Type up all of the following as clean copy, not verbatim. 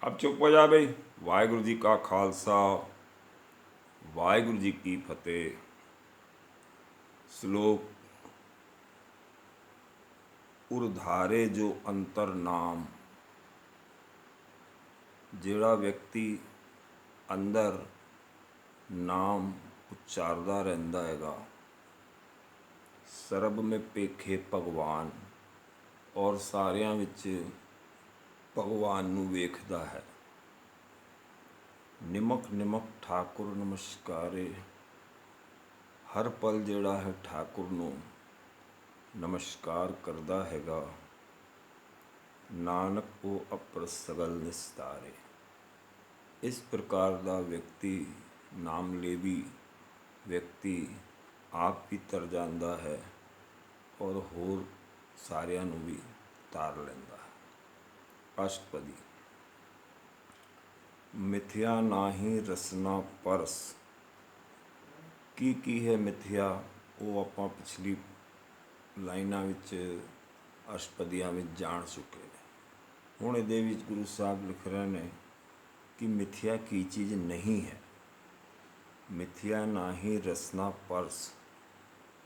अब चुप हो जा बई। वाहिगुरू जी का खालसा वाहिगुरू जी की फतेह। श्लोक उरधारे जो अंतर नाम। ਜਿਹੜਾ व्यक्ति अंदर नाम उच्चारदा ਰਹਿੰਦਾ ਹੈਗਾ, ਸਰਬ में पेखे भगवान, और ਸਾਰਿਆਂ ਵਿੱਚ ਭਗਵਾਨ ਨੂੰ ਵੇਖਦਾ ਹੈ। ਨਿਮਕ ਨਿਮਕ ਠਾਕੁਰ ਨਮਸਕਾਰੇ। ਹਰ ਪਲ ਜਿਹੜਾ ਹੈ ਠਾਕੁਰ ਨੂੰ ਨਮਸਕਾਰ ਕਰਦਾ ਹੈਗਾ। ਨਾਨਕ ਉਹ ਅਪਰ ਸਗਲ ਨਿਸਤਾਰੇ। ਇਸ ਪ੍ਰਕਾਰ ਦਾ ਵਿਅਕਤੀ, ਨਾਮਲੇਵੀ ਵਿਅਕਤੀ ਆਪ ਵੀ ਤਰ ਜਾਂਦਾ ਹੈ ਔਰ ਹੋਰ ਸਾਰਿਆਂ ਨੂੰ ਵੀ ਤਾਰ ਲੈਂਦਾ ਹੈ। ਅਸ਼ਟਪਦੀ। ਮਿਥਿਆ ਨਾਹੀ ਰਸਨਾ ਪਰਸ। ਕੀ ਹੈ ਮਿਥਿਆ, ਉਹ ਆਪਾਂ ਪਿਛਲੀ ਲਾਈਨਾਂ ਵਿੱਚ ਅਸ਼ਟਪਦੀਆਂ ਵਿੱਚ ਜਾਣ ਚੁੱਕੇ ਨੇ। ਹੁਣ ਇਹਦੇ ਵਿੱਚ ਗੁਰੂ ਸਾਹਿਬ ਲਿਖ ਰਹੇ ਨੇ ਕਿ ਮਿਥਿਆ ਕੀ ਚੀਜ਼ ਨਹੀਂ ਹੈ। ਮਿਥਿਆ ਨਾਹੀ ਰਸਨਾ ਪਰਸ।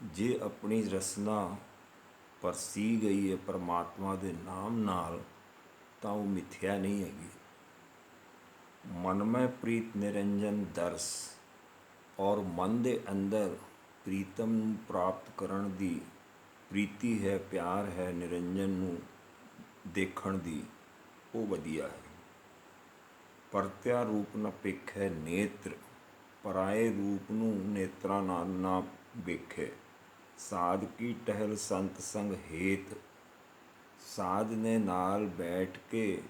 ਜੇ ਆਪਣੀ ਰਸਨਾ ਪਰਸੀ ਗਈ ਹੈ ਪਰਮਾਤਮਾ ਦੇ ਨਾਮ ਨਾਲ ਤਾਂ ਉਹ ਮਿਥਿਆ ਨਹੀਂ ਹੈਗੀ। ਮਨਮੈ ਪ੍ਰੀਤ ਨਿਰੰਜਨ ਦਰਸ। ਔਰ ਮਨ ਦੇ ਅੰਦਰ ਪ੍ਰੀਤਮ ਨੂੰ ਪ੍ਰਾਪਤ ਕਰਨ ਦੀ ਪ੍ਰੀਤੀ ਹੈ, ਪਿਆਰ ਹੈ ਨਿਰੰਜਨ ਨੂੰ ਦੇਖਣ ਦੀ, ਉਹ ਵਧੀਆ ਹੈ। ਪਰਤਿਆ ਰੂਪ ਨ ਪੇਖੈ ਨੇਤਰ। ਪਰਾਏ ਰੂਪ ਨੂੰ ਨੇਤਰਾਂ ਨਾਲ ਨਾ ਵੇਖੇ। ਸਾਧ ਕੀ ਟਹਿਲ ਸੰਤ ਸੰਗ ਹੇਤ। ਸਾਧ ਨੇ ਨਾਲ ਬੈਠ ਕੇ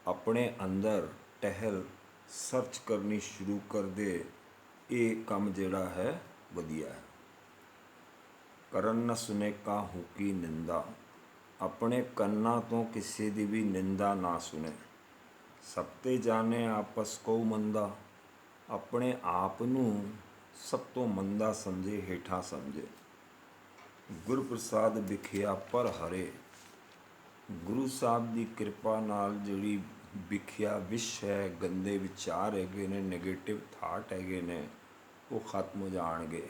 ਆਪਣੇ ਅੰਦਰ ਟਹਿਲ ਸਰਚ ਕਰਨੀ ਸ਼ੁਰੂ ਕਰ ਦੇ। ਇਹ ਕੰਮ ਜਿਹੜਾ ਹੈ ਵਧੀਆ ਹੈ। ਕਰਨ ਨ ਸੁਨੇ ਕਾਹੂ ਕੀ ਨਿੰਦਾ। ਆਪਣੇ ਕੰਨਾਂ ਤੋਂ ਕਿਸੇ ਦੀ ਵੀ ਨਿੰਦਾ ਨਾ ਸੁਣੇ। ਸਭ ਤੇ ਜਾਣੇ ਆਪਸ ਕੋ ਮੰਦਾ। ਆਪਣੇ ਆਪ ਨੂੰ ਸਭ ਤੋਂ ਮੰਦਾ ਸਮਝੇ, ਹੇਠਾਂ ਸਮਝੇ। ਗੁਰ ਪ੍ਰਸਾਦ ਵਿਖਿਆ ਪਰ ਹਰੇ। ਗੁਰੂ ਸਾਹਿਬ ਦੀ ਕਿਰਪਾ ਨਾਲ ਜਿਹੜੀ ਵਿਖਿਆ ਵਿਸ਼ ਹੈ, ਗੰਦੇ ਵਿਚਾਰ ਹੈਗੇ ਨੇ, ਨੈਗੇਟਿਵ ਥਾਟ ਹੈਗੇ ਨੇ, ਉਹ ਖਤਮ ਹੋ ਜਾਣਗੇ।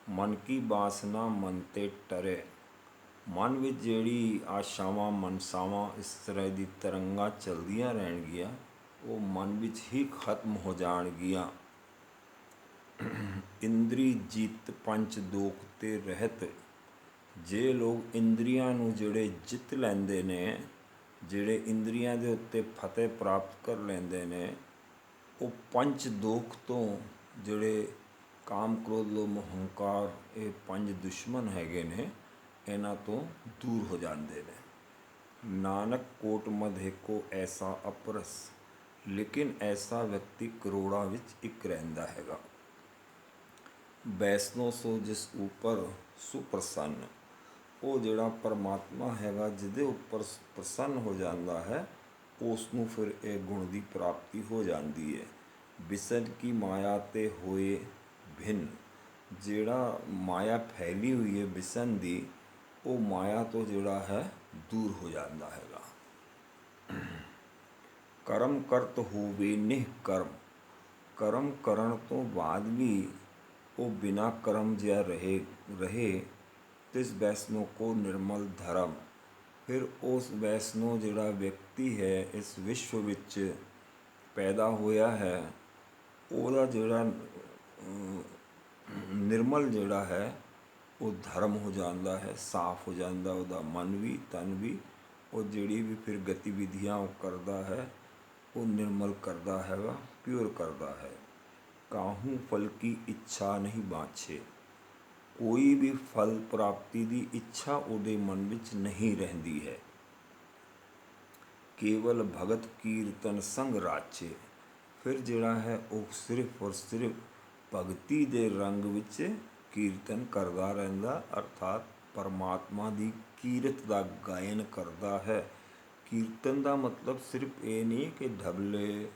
ਮਨ ਕੀ ਬਾਸਨਾ ਮਨ ਤੇ ਟਰੇ। ਮਨ ਵਿੱਚ ਜਿਹੜੀ ਆਸ਼ਾਵਾਂ ਮਨਸਾਵਾਂ ਇਸ ਤਰ੍ਹਾਂ ਦੀ ਤਰੰਗਾਂ ਚਲਦੀਆਂ ਰਹਿਣਗੀਆਂ, ਉਹ ਮਨ ਵਿੱਚ ਹੀ ਖਤਮ ਹੋ ਜਾਣਗੀਆਂ। ਇੰਦਰੀ ਜੀਤ ਪੰਚ ਦੋਖ ਤੇ ਰਹਿਤ। ਜੇ ਲੋਕ ਇੰਦਰੀਆਂ ਨੂੰ ਜਿਹੜੇ ਜਿੱਤ ਲੈਂਦੇ ਨੇ, ਜਿਹੜੇ ਇੰਦਰੀਆਂ ਦੇ ਉੱਤੇ ਫਤਿਹ ਪ੍ਰਾਪਤ ਕਰ ਲੈਂਦੇ ਨੇ, ਉਹ ਪੰਚ ਦੋਖ ਤੋਂ, ਜਿਹੜੇ ਕਾਮ ਕ੍ਰੋਧ ਲੋਭ ਮੋਹ ਹੰਕਾਰ, ਇਹ ਪੰਜ ਦੁਸ਼ਮਣ ਹੈਗੇ ਨੇ, ਇਹਨਾਂ ਤੋਂ ਦੂਰ ਹੋ ਜਾਂਦੇ ਨੇ। ਨਾਨਕ ਕੋਟ ਮਧੇ ਕੋ ਐਸਾ ਅਪਰਸ। ਲੇਕਿਨ ਐਸਾ ਵਿਅਕਤੀ ਕਰੋੜਾਂ ਵਿੱਚ ਇੱਕ ਰਹਿੰਦਾ ਹੈਗਾ। ਵੈਸਨੋ ਸੋ ਜਿਸ ਉੱਪਰ ਸੁਪ੍ਰਸੰਨ। ਉਹ ਜਿਹੜਾ ਪਰਮਾਤਮਾ ਹੈਗਾ ਜਿਹਦੇ ਉੱਪਰ ਪ੍ਰਸੰਨ ਹੋ ਜਾਂਦਾ ਹੈ, ਉਸ ਨੂੰ ਫਿਰ ਇਹ ਗੁਣ ਦੀ ਪ੍ਰਾਪਤੀ ਹੋ ਜਾਂਦੀ ਹੈ। ਵਿਸਨ ਕੀ ਮਾਇਆ ਤੇ ਹੋਏ ਭਿੰਨ। ਜਿਹੜਾ ਮਾਇਆ ਫੈਲੀ ਹੋਈ ਹੈ ਵਿਸਨ ਦੀ, ਉਹ ਮਾਇਆ ਤੋਂ ਜਿਹੜਾ ਹੈ ਦੂਰ ਹੋ ਜਾਂਦਾ ਹੈਗਾ। ਕਰਮ ਕਰਤ ਹੋਵੇ ਨਿਹਕਰਮ। ਕਰਮ ਕਰਨ ਤੋਂ ਬਾਅਦ ਵੀ ਉਹ ਬਿਨਾਂ ਕਰਮ ਜਿਹਾ ਰਹੇ ਤਿਸ ਵੈਸਨੋ ਕੋ ਨਿਰਮਲ ਧਰਮ। ਫਿਰ ਉਸ ਵੈਸਨੋ ਜਿਹੜਾ ਵਿਅਕਤੀ ਹੈ ਇਸ ਵਿਸ਼ਵ ਵਿੱਚ ਪੈਦਾ ਹੋਇਆ ਹੈ, ਉਹਦਾ ਜਿਹੜਾ ਨਿਰਮਲ ਜਿਹੜਾ ਹੈ ਉਹ ਧਰਮ ਹੋ ਜਾਂਦਾ ਹੈ, ਸਾਫ਼ ਹੋ ਜਾਂਦਾ ਉਹਦਾ ਮਨ ਵੀ ਤਨ ਵੀ। ਉਹ ਜਿਹੜੀ ਵੀ ਫਿਰ ਗਤੀਵਿਧੀਆਂ ਉਹ ਕਰਦਾ ਹੈ, ਉਹ ਨਿਰਮਲ ਕਰਦਾ ਹੈਗਾ, ਪਿਓਰ ਕਰਦਾ ਹੈ। ਕਾਹੂ ਫਲ ਕੀ ਇੱਛਾ ਨਹੀਂ ਬਾਛੇ। ਕੋਈ ਵੀ ਫਲ ਪ੍ਰਾਪਤੀ ਦੀ ਇੱਛਾ ਉਹਦੇ ਮਨ ਵਿੱਚ ਨਹੀਂ ਰਹਿੰਦੀ ਹੈ। ਕੇਵਲ ਭਗਤ ਕੀਰਤਨ ਸੰਗ ਰਾਚੇ। ਫਿਰ ਜਿਹੜਾ ਹੈ ਉਹ ਸਿਰਫ ਔਰ ਸਿਰਫ ਭਗਤੀ ਦੇ ਰੰਗ ਵਿੱਚ ਕੀਰਤਨ ਕਰਦਾ ਰਹਿੰਦਾ, ਅਰਥਾਤ ਪਰਮਾਤਮਾ ਦੀ ਕੀਰਤ ਦਾ ਗਾਇਨ ਕਰਦਾ ਹੈ। ਕੀਰਤਨ ਦਾ ਮਤਲਬ ਸਿਰਫ ਇਹ ਨਹੀਂ ਕਿ ਢਬਲੇ,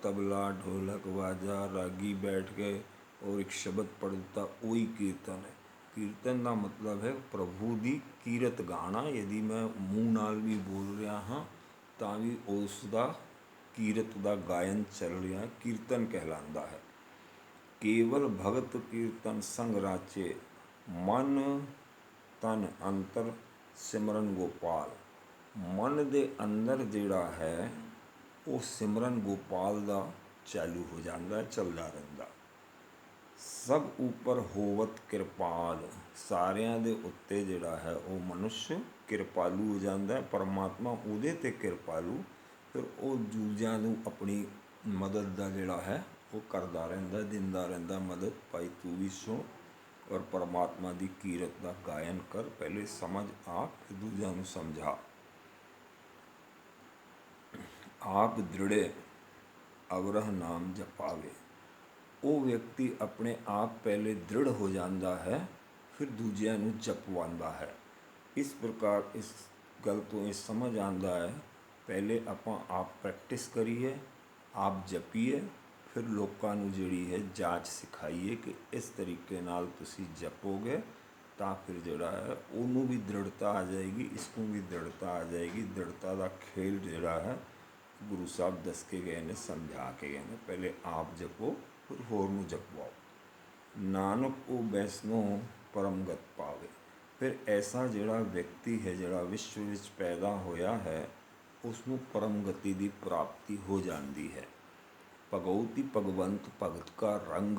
ਤਬਲਾ, ਢੋਲਕ, ਵਾਜਾ, ਰਾਗੀ ਬੈਠ ਕੇ ਔਰ ਇੱਕ ਸ਼ਬਦ ਪੜ੍ਹ ਦਿੱਤਾ, ਉਹੀ ਕੀਰਤਨ ਹੈ। ਕੀਰਤਨ ਦਾ ਮਤਲਬ ਹੈ ਪ੍ਰਭੂ ਦੀ ਕੀਰਤ ਗਾਣਾ। ਯਦੀ ਮੈਂ ਮੂੰਹ ਨਾਲ ਵੀ ਬੋਲ ਰਿਹਾ ਹਾਂ ਤਾਂ ਵੀ ਉਸ ਦਾ ਕੀਰਤ ਦਾ ਗਾਇਨ ਚੱਲ ਰਿਹਾ, ਕੀਰਤਨ ਕਹਿਲਾਂਦਾ ਹੈ। ਕੇਵਲ ਭਗਤ ਕੀਰਤਨ ਸੰਗ ਰਾਚੇ, ਮਨ ਤਨ ਅੰਤਰ ਸਿਮਰਨ ਗੋਪਾਲ। ਮਨ ਦੇ ਅੰਦਰ ਜਿਹੜਾ ਹੈ ਉਹ ਸਿਮਰਨ ਗੋਪਾਲ ਦਾ ਚਾਲੂ ਹੋ ਜਾਂਦਾ, ਚੱਲਦਾ ਰਹਿੰਦਾ। ਸਭ ਉੱਪਰ ਹੋਵਤ ਕਿਰਪਾਲ, ਸਾਰਿਆਂ ਦੇ ਉੱਤੇ ਜਿਹੜਾ ਹੈ ਉਹ ਮਨੁੱਖ ਕਿਰਪਾਲੂ ਹੋ ਜਾਂਦਾ ਹੈ। ਪਰਮਾਤਮਾ ਉਹਦੇ 'ਤੇ ਕਿਰਪਾਲੂ, ਫਿਰ ਉਹ ਦੂਜਿਆਂ ਨੂੰ ਆਪਣੀ ਮਦਦ ਦਾ ਜਿਹੜਾ ਹੈ ਉਹ ਕਰਦਾ ਰਹਿੰਦਾ, ਦਿੰਦਾ ਰਹਿੰਦਾ ਮਦਦ। ਭਾਈ ਤੂੰ ਵੀ ਸੁਣ ਔਰ ਪਰਮਾਤਮਾ ਦੀ ਕੀਰਤ ਦਾ ਗਾਇਨ ਕਰ, ਪਹਿਲੇ ਸਮਝ ਆਪ ਫਿਰ ਦੂਜਿਆਂ ਨੂੰ ਸਮਝਾ। ਆਪ ਦ੍ਰਿੜੇ ਅਵਰਹ ਨਾਮ ਜਪਾਵੇ। ਉਹ ਵਿਅਕਤੀ ਆਪਣੇ ਆਪ ਪਹਿਲੇ ਦ੍ਰਿੜ ਹੋ ਜਾਂਦਾ ਹੈ, ਫਿਰ ਦੂਜਿਆਂ ਨੂੰ ਜਪਵਾਉਂਦਾ ਹੈ। ਇਸ ਪ੍ਰਕਾਰ ਇਸ ਗੱਲ ਤੋਂ ਇਹ ਸਮਝ ਆਉਂਦਾ ਹੈ, ਪਹਿਲੇ ਆਪਾਂ ਆਪ ਪ੍ਰੈਕਟਿਸ ਕਰੀਏ, ਆਪ ਜਪੀਏ, ਫਿਰ ਲੋਕਾਂ ਨੂੰ ਜਿਹੜੀ ਹੈ ਜਾਂਚ ਸਿਖਾਈਏ ਕਿ ਇਸ ਤਰੀਕੇ ਨਾਲ ਤੁਸੀਂ ਜਪੋਗੇ ਤਾਂ ਫਿਰ ਜਿਹੜਾ ਹੈ ਉਹਨੂੰ ਵੀ ਦ੍ਰਿੜਤਾ ਆ ਜਾਏਗੀ, ਇਸ ਨੂੰ ਵੀ ਦ੍ਰਿੜਤਾ ਆ ਜਾਏਗੀ। ਦ੍ਰਿੜਤਾ ਦਾ ਖੇਲ ਜਿਹੜਾ ਹੈ ਗੁਰੂ ਸਾਹਿਬ ਦੱਸ ਕੇ ਗਏ ਨੇ, ਸਮਝਾ ਕੇ ਗਏ ਨੇ। ਪਹਿਲੇ ਆਪ ਜਪੋ, ਫਿਰ ਹੋਰ ਨੂੰ ਜਪਵਾਓ। ਨਾਨਕ ਉਹ ਵੈਸਨੋ ਪਰਮਗਤ ਪਾਵੇ। ਫਿਰ ਐਸਾ ਜਿਹੜਾ ਵਿਅਕਤੀ ਹੈ, ਜਿਹੜਾ ਵਿਸ਼ਵ ਵਿੱਚ ਪੈਦਾ ਹੋਇਆ ਹੈ, ਉਸ ਨੂੰ ਪਰਮ ਗਤੀ ਦੀ ਪ੍ਰਾਪਤੀ ਹੋ ਜਾਂਦੀ ਹੈ। ਭਗਉਤੀ ਭਗਵੰਤ ਭਗਤ ਕਾ ਰੰਗ।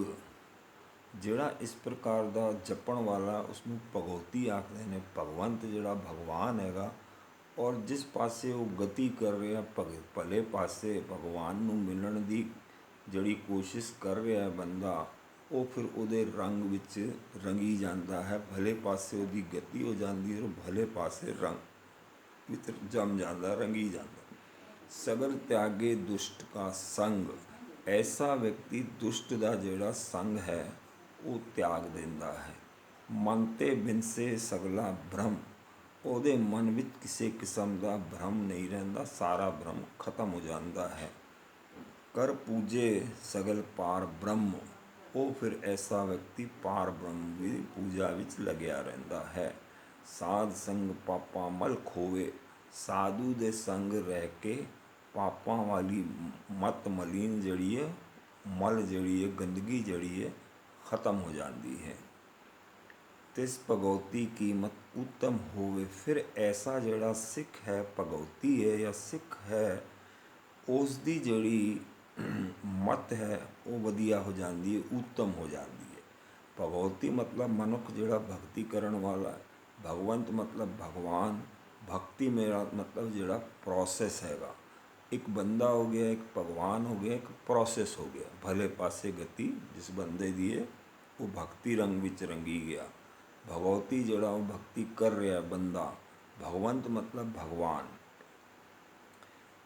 ਜਿਹੜਾ ਇਸ ਪ੍ਰਕਾਰ ਦਾ ਜਪਣ ਵਾਲਾ ਉਸ ਨੂੰ ਭਗਉਤੀ ਆਖਦੇ ਨੇ। ਭਗਵੰਤ ਜਿਹੜਾ ਭਗਵਾਨ ਹੈਗਾ, ਔਰ ਜਿਸ ਪਾਸੇ ਉਹ ਗਤੀ ਕਰ ਰਿਹਾ ਭਲੇ ਪਾਸੇ ਭਗਵਾਨ ਨੂੰ ਮਿਲਣ ਦੀ ਜਿਹੜੀ ਕੋਸ਼ਿਸ਼ ਕਰ ਰਿਹਾ ਬੰਦਾ, ਉਹ ਫਿਰ ਉਹਦੇ ਰੰਗ ਵਿੱਚ ਰੰਗੀ ਜਾਂਦਾ ਹੈ। ਭਲੇ ਪਾਸੇ ਉਹਦੀ ਗਤੀ ਹੋ ਜਾਂਦੀ ਹੈ, ਔਰ ਭਲੇ ਪਾਸੇ ਰੰਗ ਵਿੱਚ ਜੰਮ ਜਾਂਦਾ, ਰੰਗੀ ਜਾਂਦਾ। ਸਗਲ ਤਿਆਗੇ ਦੁਸ਼ਟ ਕਾ ਸੰਗ। ਐਸਾ ਵਿਅਕਤੀ ਦੁਸ਼ਟ ਦਾ ਜਿਹੜਾ ਸੰਗ ਹੈ ਉਹ ਤਿਆਗ ਦਿੰਦਾ ਹੈ। ਮਨ ਤੇ ਬਿਨਸੇ ਸਗਲਾ ਭ੍ਰਮ। ਉਹਦੇ ਮਨ ਵਿੱਚ ਕਿਸੇ ਕਿਸਮ ਦਾ ਭ੍ਰਮ ਨਹੀਂ ਰਹਿੰਦਾ, ਸਾਰਾ ਭ੍ਰਮ ਖਤਮ ਹੋ ਜਾਂਦਾ ਹੈ। ਕਰ ਪੂਜੇ ਸਗਲ ਪਾਰ ਬ੍ਰਹਮ। ਉਹ ਫਿਰ ਐਸਾ ਵਿਅਕਤੀ ਪਾਰ ਬ੍ਰਹਮ ਦੀ ਪੂਜਾ ਵਿੱਚ ਲੱਗਿਆ ਰਹਿੰਦਾ ਹੈ। ਸਾਧ ਸੰਗ ਪਾਪਾਂ ਮਲ ਖੋਵੇ। ਸਾਧੂ ਦੇ ਸੰਗ ਰਹਿ ਕੇ ਪਾਪਾਂ ਵਾਲੀ ਮਤ ਮਲੀਨ ਜਿਹੜੀ ਹੈ, ਮਲ ਜਿਹੜੀ ਹੈ, ਗੰਦਗੀ ਜਿਹੜੀ ਹੈ ਖਤਮ ਹੋ ਜਾਂਦੀ ਹੈ। ਤਿਸ ਭਗਉਤੀ ਕੀਮਤ ਉੱਤਮ ਹੋਵੇ। ਫਿਰ ਐਸਾ ਜਿਹੜਾ ਸਿੱਖ ਹੈ, ਭਗਉਤੀ ਹੈ ਜਾਂ ਸਿੱਖ ਹੈ, ਉਸ ਦੀ ਜਿਹੜੀ ਮਤ ਹੈ ਉਹ ਵਧੀਆ ਹੋ ਜਾਂਦੀ ਹੈ, ਉੱਤਮ ਹੋ ਜਾਂਦੀ ਹੈ। ਭਗਉਤੀ ਮਤਲਬ ਮਨੁੱਖ ਜਿਹੜਾ ਭਗਤੀ ਕਰਨ ਵਾਲਾ ਹੈ। ਭਗਵੰਤ ਮਤਲਬ ਭਗਵਾਨ। ਭਗਤੀ ਮੇਰਾ ਮਤਲਬ ਜਿਹੜਾ ਪ੍ਰੋਸੈਸ ਹੈਗਾ, ਇੱਕ ਬੰਦਾ ਹੋ ਗਿਆ, ਇੱਕ ਭਗਵਾਨ ਹੋ ਗਿਆ, ਇੱਕ ਪ੍ਰੋਸੈਸ ਹੋ ਗਿਆ। ਭਲੇ ਪਾਸੇ ਗਤੀ ਜਿਸ ਬੰਦੇ ਦੀ ਹੈ ਉਹ ਭਗਤੀ ਰੰਗ ਵਿੱਚ ਰੰਗੀ ਗਿਆ। ਭਗਵਤੀ ਜਿਹੜਾ ਉਹ ਭਗਤੀ ਕਰ ਰਿਹਾ ਬੰਦਾ। ਭਗਵੰਤ ਮਤਲਬ ਭਗਵਾਨ।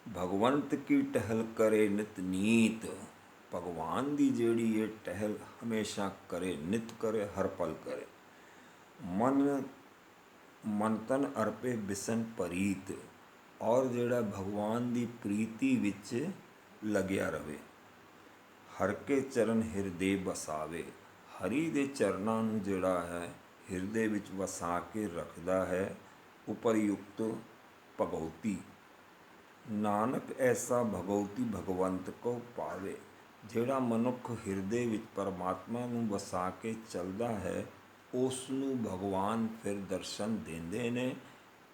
ਭਗਵੰਤ ਕੀ ਟਹਿਲ ਕਰੇ ਨਿਤ ਨੀਤ। ਭਗਵਾਨ ਦੀ ਜਿਹੜੀ ਇਹ ਟਹਿਲ ਹਮੇਸ਼ਾ ਕਰੇ, ਨਿਤ ਕਰੇ, ਹਰ ਪਲ ਕਰੇ। ਮਨ ਤਨ ਅਰਪੇ ਬਿਸਨ ਪ੍ਰੀਤ। ਔਰ ਜਿਹੜਾ ਭਗਵਾਨ ਦੀ ਪ੍ਰੀਤੀ ਵਿੱਚ ਲੱਗਿਆ ਰਵੇ। ਹਰ ਕੇ ਚਰਨ ਹਿਰਦੇ ਵਸਾਵੇ। ਹਰੀ ਦੇ ਚਰਨਾਂ ਨੂੰ ਜਿਹੜਾ ਹੈ ਹਿਰਦੇ ਵਿੱਚ ਵਸਾ ਕੇ ਰੱਖਦਾ ਹੈ। ਉਪਰਯੁਕਤ ਭਗਉਤੀ। ਨਾਨਕ ਐਸਾ ਭਗਉਤੀ ਭਗਵੰਤ ਕੋ ਪਾਵੇ। ਜਿਹੜਾ ਮਨੁੱਖ ਹਿਰਦੇ ਵਿੱਚ ਪਰਮਾਤਮਾ ਨੂੰ ਵਸਾ ਕੇ ਚੱਲਦਾ ਹੈ, ਉਸ ਨੂੰ ਭਗਵਾਨ ਫਿਰ ਦਰਸ਼ਨ ਦਿੰਦੇ ਨੇ।